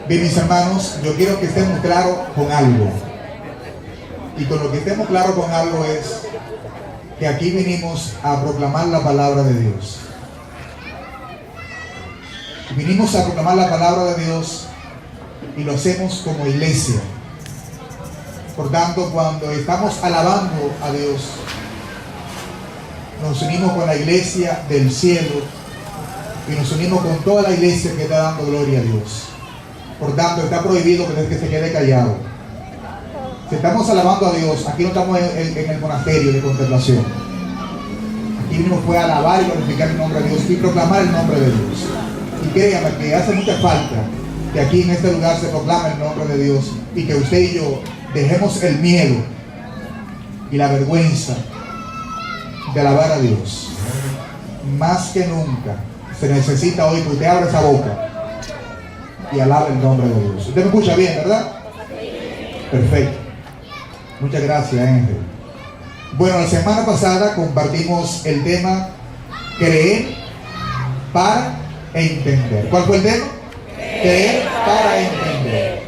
Bien, mis hermanos, yo quiero que estemos claros con algo. Y con lo que estemos claros con algo es que aquí vinimos a proclamar la palabra de Dios. Vinimos a proclamar la palabra de Dios y lo hacemos como iglesia. Por tanto, cuando estamos alabando a Dios, nos unimos con la iglesia del cielo y nos unimos con toda la iglesia que está dando gloria a Dios. Por tanto, está prohibido que se quede callado. Si estamos alabando a Dios, aquí no estamos en el monasterio de contemplación. Aquí vinimos fue a alabar y glorificar el nombre de Dios y proclamar el nombre de Dios. Y créanme que hace mucha falta que aquí en este lugar se proclame el nombre de Dios y que usted y yo dejemos el miedo y la vergüenza de alabar a Dios. Más que nunca se necesita hoy que usted abra esa boca y alabe el nombre de Dios. Usted me escucha bien, ¿verdad? Perfecto. Muchas gracias, Henry. Bueno, la semana pasada compartimos el tema creer para entender. ¿Cuál fue el tema? Creer para entender.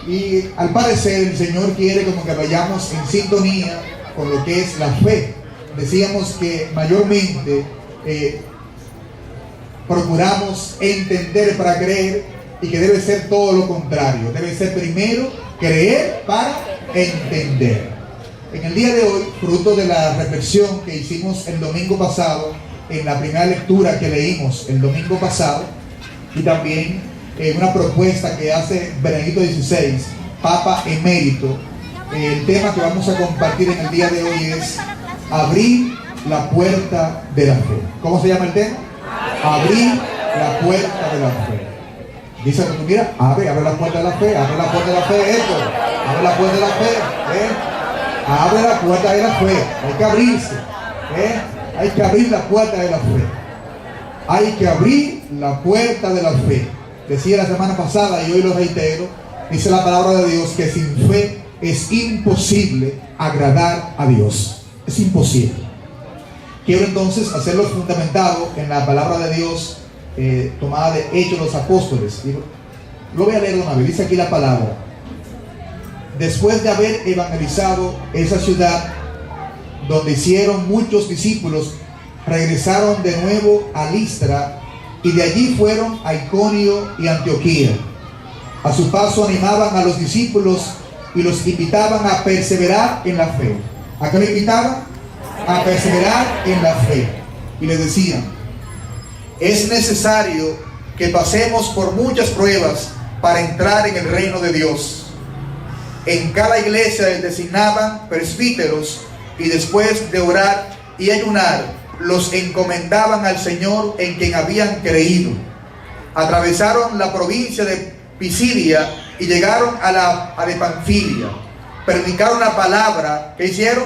Y al parecer el Señor quiere como que vayamos en sintonía con lo que es la fe. Decíamos que mayormente procuramos entender para creer y que debe ser todo lo contrario. Debe ser primero creer para entender. En el día de hoy, fruto de la reflexión que hicimos el domingo pasado, en la primera lectura que leímos el domingo pasado, y también una propuesta que hace Benedicto XVI, Papa Emérito, el tema que vamos a compartir en el día de hoy es abrir la puerta de la fe. ¿Cómo se llama el tema? Abrir la puerta de la fe. Dice, mira, abre la puerta de la fe, abre la puerta de la fe, esto, abre la puerta de la fe, abre la puerta de la fe, hay que abrirse, hay que abrir la puerta de la fe, hay que abrir la puerta de la fe. Decía la semana pasada y hoy lo reitero, dice la palabra de Dios que sin fe es imposible agradar a Dios, es imposible. Quiero entonces hacerlo fundamentado en la palabra de Dios tomada de Hechos de los Apóstoles. Lo voy a leer una vez. Dice aquí la palabra: después de haber evangelizado esa ciudad donde hicieron muchos discípulos, regresaron de nuevo a Listra y de allí fueron a Iconio y Antioquía. A su paso animaban a los discípulos y los invitaban a perseverar en la fe. ¿A qué le invitaban? A perseverar en la fe. Y les decían: es necesario que pasemos por muchas pruebas para entrar en el reino de Dios. En cada iglesia les designaban presbíteros y después de orar y ayunar los encomendaban al Señor en quien habían creído. Atravesaron la provincia de Pisidia y llegaron a de Panfilia. Predicaron la palabra. ¿Qué hicieron?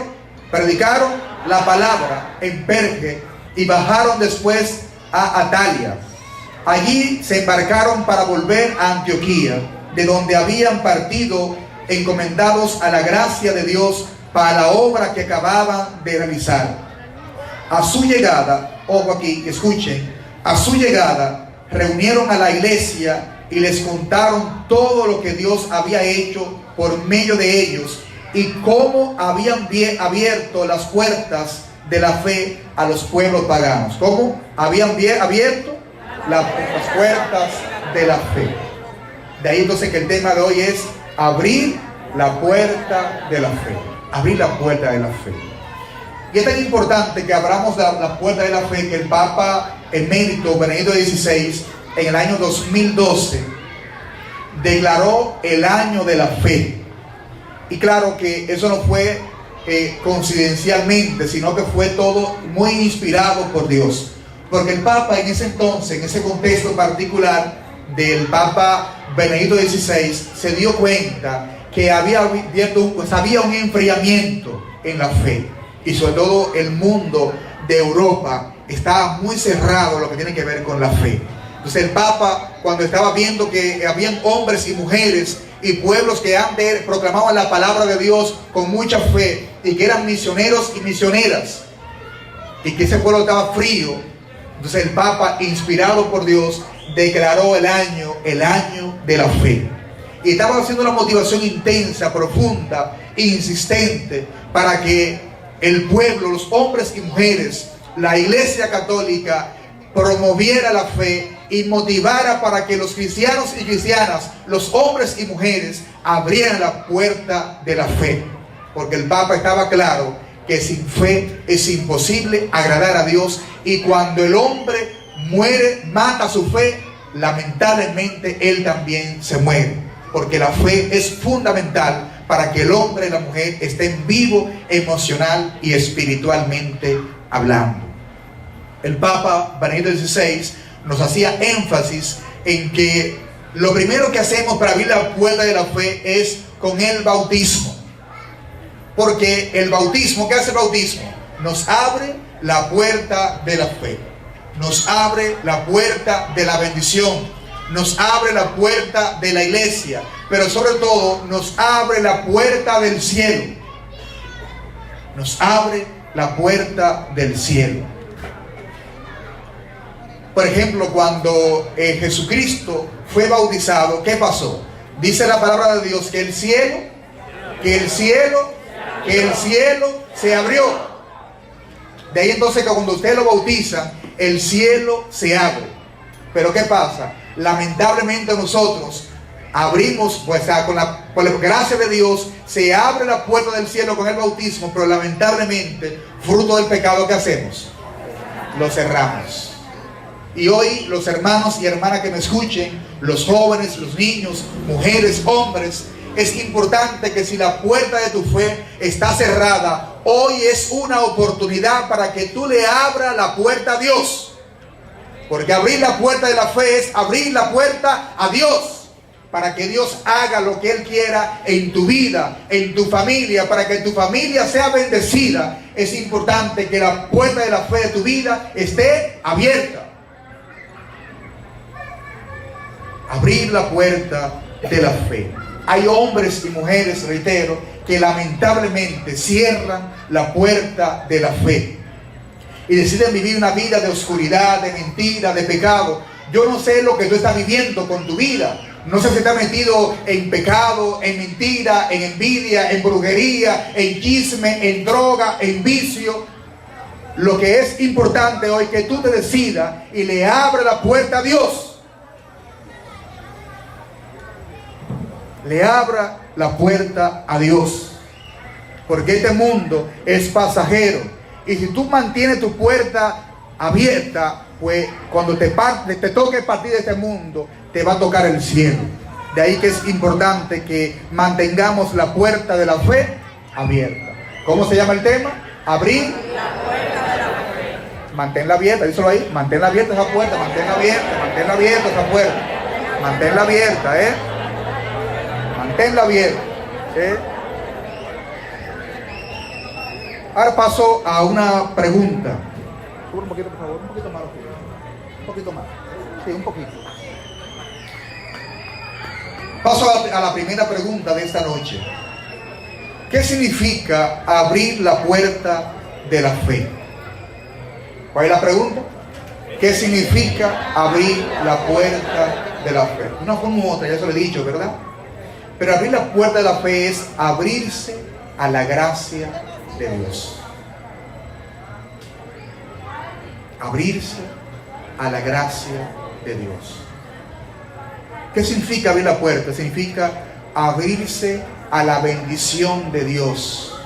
Predicaron la palabra en Perge y bajaron después a Atalia. Allí se embarcaron para volver a Antioquía, de donde habían partido encomendados a la gracia de Dios para la obra que acababan de realizar. A su llegada, ojo aquí, escuchen, a su llegada reunieron a la iglesia y les contaron todo lo que Dios había hecho por medio de ellos y cómo habían abierto las puertas de la fe a los pueblos paganos. ¿Cómo habían abierto las puertas de la fe? De ahí entonces que el tema de hoy es abrir la puerta de la fe. Abrir la puerta de la fe. Y es tan importante que abramos la puerta de la fe que el Papa Emérito Benedicto XVI en el año 2012 declaró el año de la fe. Y claro que eso no fue coincidencialmente, sino que fue todo muy inspirado por Dios, porque el Papa en ese entonces, en ese contexto particular del Papa Benedicto XVI, se dio cuenta que había un enfriamiento en la fe, y sobre todo el mundo de Europa estaba muy cerrado en lo que tiene que ver con la fe. Entonces el Papa, cuando estaba viendo que habían hombres y mujeres y pueblos que antes proclamaban la palabra de Dios con mucha fe y que eran misioneros y misioneras, y que ese pueblo estaba frío, entonces el Papa, inspirado por Dios, declaró el año de la fe. Y estaba haciendo una motivación intensa, profunda, insistente, para que el pueblo, los hombres y mujeres, la Iglesia Católica, promoviera la fe y motivara para que los cristianos y cristianas, los hombres y mujeres, abrieran la puerta de la fe. Porque el Papa estaba claro que sin fe es imposible agradar a Dios, y cuando el hombre muere, mata su fe, lamentablemente él también se muere, porque la fe es fundamental para que el hombre y la mujer estén vivos emocional y espiritualmente hablando. El Papa Benedicto XVI nos hacía énfasis en que lo primero que hacemos para abrir la puerta de la fe es con el bautismo. Porque el bautismo, ¿qué hace el bautismo? Nos abre la puerta de la fe, nos abre la puerta de la bendición, nos abre la puerta de la iglesia, pero sobre todo nos abre la puerta del cielo. Nos abre la puerta del cielo. Por ejemplo, cuando Jesucristo fue bautizado, ¿qué pasó? Dice la palabra de Dios que el cielo se abrió. De ahí entonces que cuando usted lo bautiza, el cielo se abre. Pero ¿qué pasa? Lamentablemente nosotros abrimos, pues por la gracia de Dios, se abre la puerta del cielo con el bautismo, pero lamentablemente, fruto del pecado, ¿qué hacemos? Lo cerramos. Y hoy los hermanos y hermanas que me escuchen, los jóvenes, los niños, mujeres, hombres, es importante que si la puerta de tu fe está cerrada, hoy es una oportunidad para que tú le abras la puerta a Dios. Porque abrir la puerta de la fe es abrir la puerta a Dios, para que Dios haga lo que Él quiera en tu vida, en tu familia, para que tu familia sea bendecida. Es importante que la puerta de la fe de tu vida esté abierta. Abrir la puerta de la fe. Hay hombres y mujeres, reitero, que lamentablemente cierran la puerta de la fe y deciden vivir una vida de oscuridad, de mentira, de pecado. Yo no sé lo que tú estás viviendo con tu vida. No sé si estás metido en pecado, en mentira, en envidia, en brujería, en chisme, en droga, en vicio. Lo que es importante hoy es que tú te decidas y le abras la puerta a Dios. Le abra la puerta a Dios, porque este mundo es pasajero, y si tú mantienes tu puerta abierta, pues cuando te toque partir de este mundo, te va a tocar el cielo. De ahí que es importante que mantengamos la puerta de la fe abierta. ¿Cómo se llama el tema? Abrir la puerta de la fe. Manténla abierta, díselo ahí, manténla abierta esa puerta, manténla abierta esa puerta, manténla abierta, manténla abierta. Ahora paso a una pregunta. Un poquito, por favor, un poquito más. Un poquito más. Sí, un poquito. Paso a la primera pregunta de esta noche. ¿Qué significa abrir la puerta de la fe? ¿Cuál es la pregunta? ¿Qué significa abrir la puerta de la fe? Una forma u otra, ya se lo he dicho, ¿verdad? Pero abrir la puerta de la fe es abrirse a la gracia de Dios. Abrirse a la gracia de Dios. ¿Qué significa abrir la puerta? Significa abrirse a la bendición de Dios.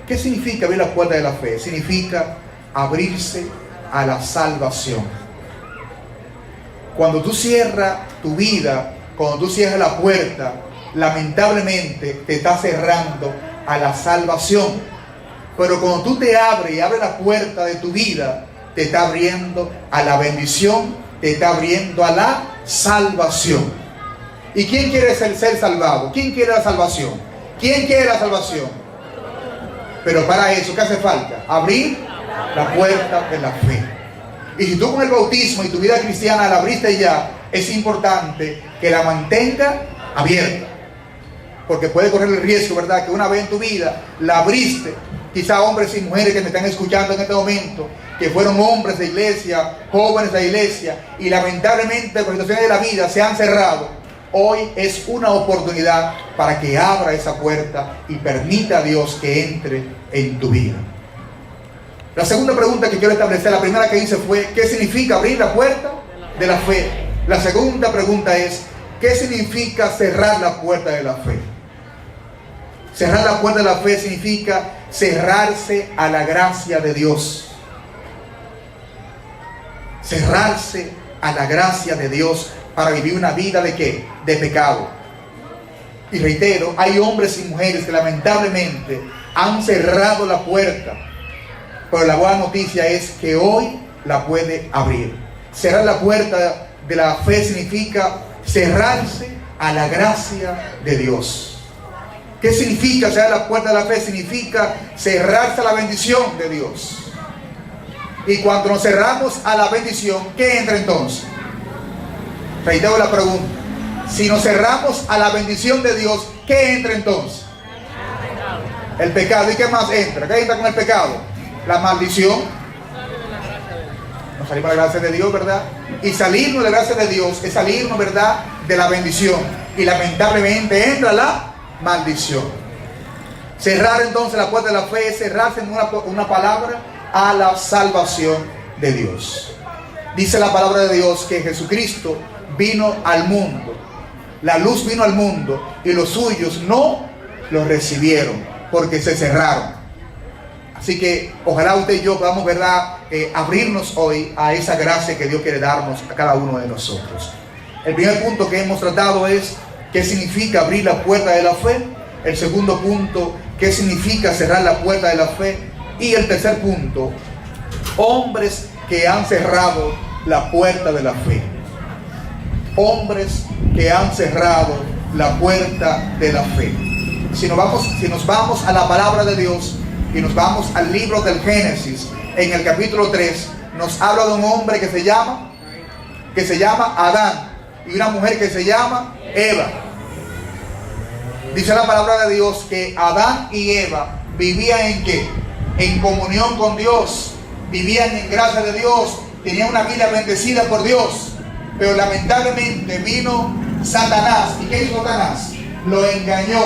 ¿Qué significa abrir la puerta de la fe? Significa abrirse a la salvación. Cuando tú cierras tu vida, cuando tú cierras la puerta, lamentablemente te estás cerrando a la salvación. Pero cuando tú te abres y abres la puerta de tu vida, te está abriendo a la bendición, te está abriendo a la salvación. ¿Y quién quiere ser salvado? ¿Quién quiere la salvación? ¿Quién quiere la salvación? Pero para eso, ¿qué hace falta? Abrir la puerta de la fe. Y si tú con el bautismo y tu vida cristiana la abriste ya, es importante que la mantenga abierta. Porque puede correr el riesgo, ¿verdad?, que una vez en tu vida la abriste. Quizá hombres y mujeres que me están escuchando en este momento, que fueron hombres de iglesia, jóvenes de iglesia, y lamentablemente por situaciones de la vida se han cerrado. hoy es una oportunidad para que abra esa puerta y permita a Dios que entre en tu vida. La segunda pregunta que quiero establecer, la primera que hice fue, ¿qué significa abrir la puerta de la fe? La segunda pregunta es, ¿qué significa cerrar la puerta de la fe? Cerrar la puerta de la fe significa cerrarse a la gracia de Dios. Cerrarse a la gracia de Dios para vivir una vida ¿de qué? De pecado. Y reitero, hay hombres y mujeres que lamentablemente han cerrado la puerta, pero la buena noticia es que hoy la puede abrir. Cerrar la puerta de la fe significa cerrarse a la gracia de Dios. ¿Qué significa cerrar la puerta de la fe? Significa cerrarse a la bendición de Dios. Y cuando nos cerramos a la bendición, ¿qué entra entonces? Reitero la pregunta. Si nos cerramos a la bendición de Dios, ¿qué entra entonces? El pecado. ¿Y qué más entra? ¿Qué entra con el pecado? La maldición. Nos salimos de la gracia de Dios, ¿verdad? Y salirnos de la gracia de Dios es salirnos, ¿verdad?, de la bendición. Y lamentablemente entra la maldición. Cerrar entonces la puerta de la fe es cerrarse en una palabra a la salvación de Dios. Dice la palabra de Dios que Jesucristo vino al mundo, la luz vino al mundo y los suyos no lo recibieron porque se cerraron. Así que ojalá usted y yo podamos, ¿verdad?, abrirnos hoy a esa gracia que Dios quiere darnos a cada uno de nosotros. El primer punto que hemos tratado es ¿qué significa abrir la puerta de la fe? El segundo punto, ¿qué significa cerrar la puerta de la fe? Y el tercer punto, hombres que han cerrado la puerta de la fe. Hombres que han cerrado la puerta de la fe. Si nos vamos a la palabra de Dios y nos vamos al libro del Génesis, en el capítulo 3, nos habla de un hombre que se llama Adán y una mujer que se llama Eva. Dice la palabra de Dios que Adán y Eva vivían ¿en qué? En comunión con Dios, vivían en gracia de Dios, tenían una vida bendecida por Dios. Pero lamentablemente vino Satanás. ¿Y qué hizo Satanás? Lo engañó.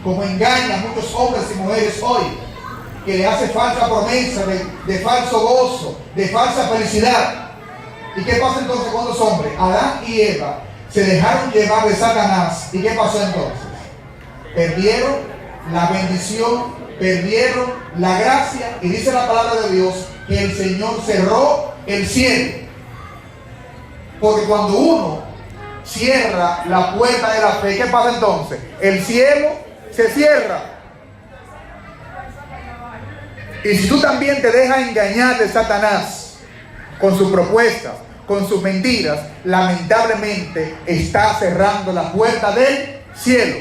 Como engaña a muchos hombres y mujeres hoy, que le hace falsa promesa de falso gozo, de falsa felicidad. ¿Y qué pasa entonces con los hombres? Adán y Eva se dejaron llevar de Satanás. ¿Y qué pasó entonces? Perdieron la bendición, perdieron la gracia. Y dice la palabra de Dios que el Señor cerró el cielo. Porque cuando uno cierra la puerta de la fe, ¿qué pasa entonces? El cielo se cierra. Y si tú también te dejas engañar de Satanás con sus propuestas, con sus mentiras, lamentablemente está cerrando la puerta del cielo.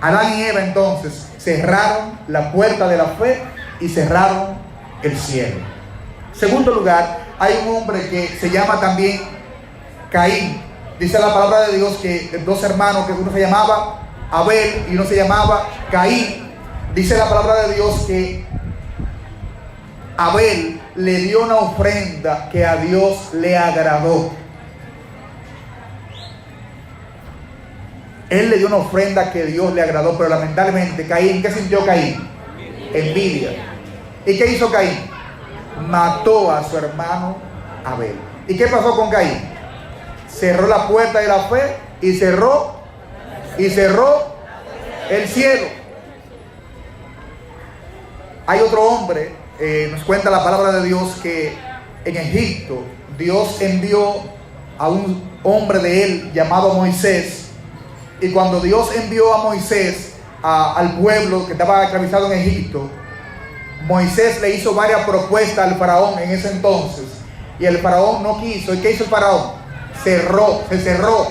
Adán y Eva entonces cerraron la puerta de la fe y cerraron el cielo. Segundo lugar, hay un hombre que se llama también Caín. Dice la palabra de Dios que dos hermanos, que uno se llamaba Abel y uno se llamaba Caín. Dice la palabra de Dios que Abel le dio una ofrenda que a Dios le agradó. Él le dio una ofrenda que a Dios le agradó, pero lamentablemente Caín, ¿qué sintió Caín? Envidia. ¿Y qué hizo Caín? Mató a su hermano Abel. ¿Y qué pasó con Caín? Cerró la puerta de la fe y cerró el cielo. Hay otro hombre, nos cuenta la palabra de Dios que en Egipto Dios envió a un hombre de él llamado Moisés. Y cuando Dios envió a Moisés al pueblo que estaba esclavizado en Egipto, Moisés le hizo varias propuestas al faraón en ese entonces. Y el faraón no quiso. ¿Y qué hizo el faraón? Se cerró,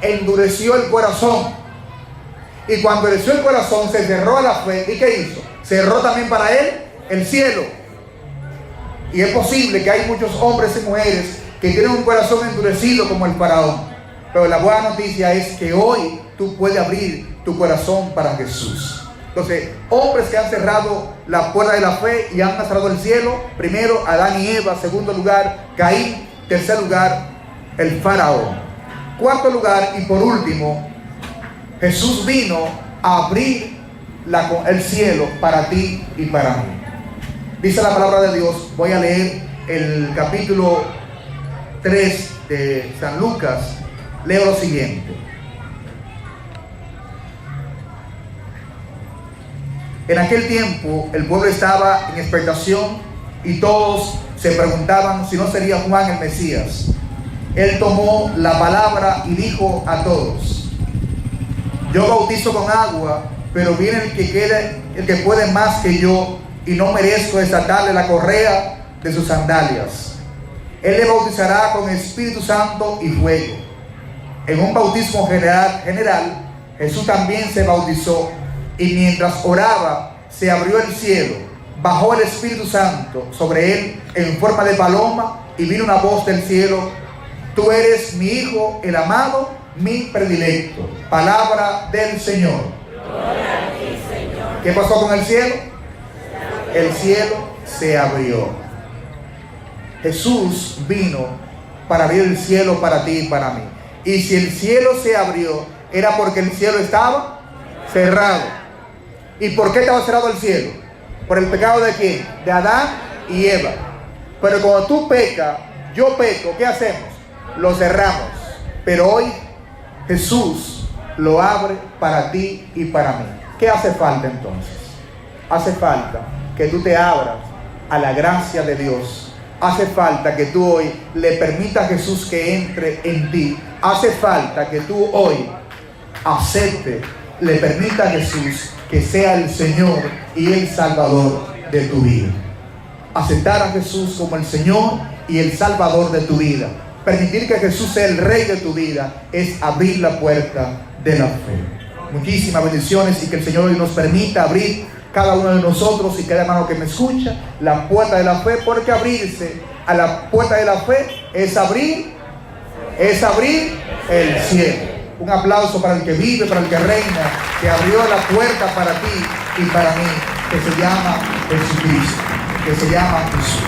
endureció el corazón. Y cuando endureció el corazón, se cerró a la fe. ¿Y qué hizo? Cerró también para él el cielo. Y es posible que hay muchos hombres y mujeres que tienen un corazón endurecido como el faraón. Pero la buena noticia es que hoy tú puedes abrir tu corazón para Jesús. Entonces, hombres que han cerrado la puerta de la fe y han cerrado el cielo. Primero, Adán y Eva. Segundo lugar, Caín. Tercer lugar, el faraón. Cuarto lugar y por último, Jesús vino a abrir el cielo para ti y para mí. Dice la palabra de Dios, voy a leer el capítulo 3 de San Lucas. Leo lo siguiente. En aquel tiempo el pueblo estaba en expectación y todos se preguntaban si no sería Juan el Mesías. Él tomó la palabra y dijo a todos: yo bautizo con agua, pero viene el que puede más que yo, y no merezco desatarle la correa de sus sandalias. Él le bautizará con Espíritu Santo y fuego. En un bautismo general, Jesús también se bautizó, y mientras oraba, se abrió el cielo, bajó el Espíritu Santo sobre él en forma de paloma, y vino una voz del cielo: tú eres mi Hijo, el amado, mi predilecto. Palabra del Señor. Gloria a ti, Señor. ¿Qué pasó con el cielo? El cielo se abrió. Jesús vino para abrir el cielo para ti y para mí. Y si el cielo se abrió, era porque el cielo estaba cerrado. ¿Y por qué estaba cerrado el cielo? ¿Por el pecado de quién? De Adán y Eva. Pero cuando tú pecas, yo peco, ¿qué hacemos? Lo cerramos. Pero hoy Jesús lo abre para ti y para mí. ¿Qué hace falta entonces? Hace falta que tú te abras a la gracia de Dios. Hace falta que tú hoy le permitas a Jesús que entre en ti. Hace falta que tú hoy acepte, le permita a Jesús que sea el Señor y el Salvador de tu vida. Aceptar a Jesús como el Señor y el Salvador de tu vida. Permitir que Jesús sea el Rey de tu vida es abrir la puerta de la fe. Muchísimas bendiciones, y que el Señor hoy nos permita abrir, cada uno de nosotros y cada hermano que me escucha, la puerta de la fe, porque abrirse a la puerta de la fe es abrir el cielo. Un aplauso para el que vive, para el que reina, que abrió la puerta para ti y para mí, que se llama Jesucristo, que se llama Jesús.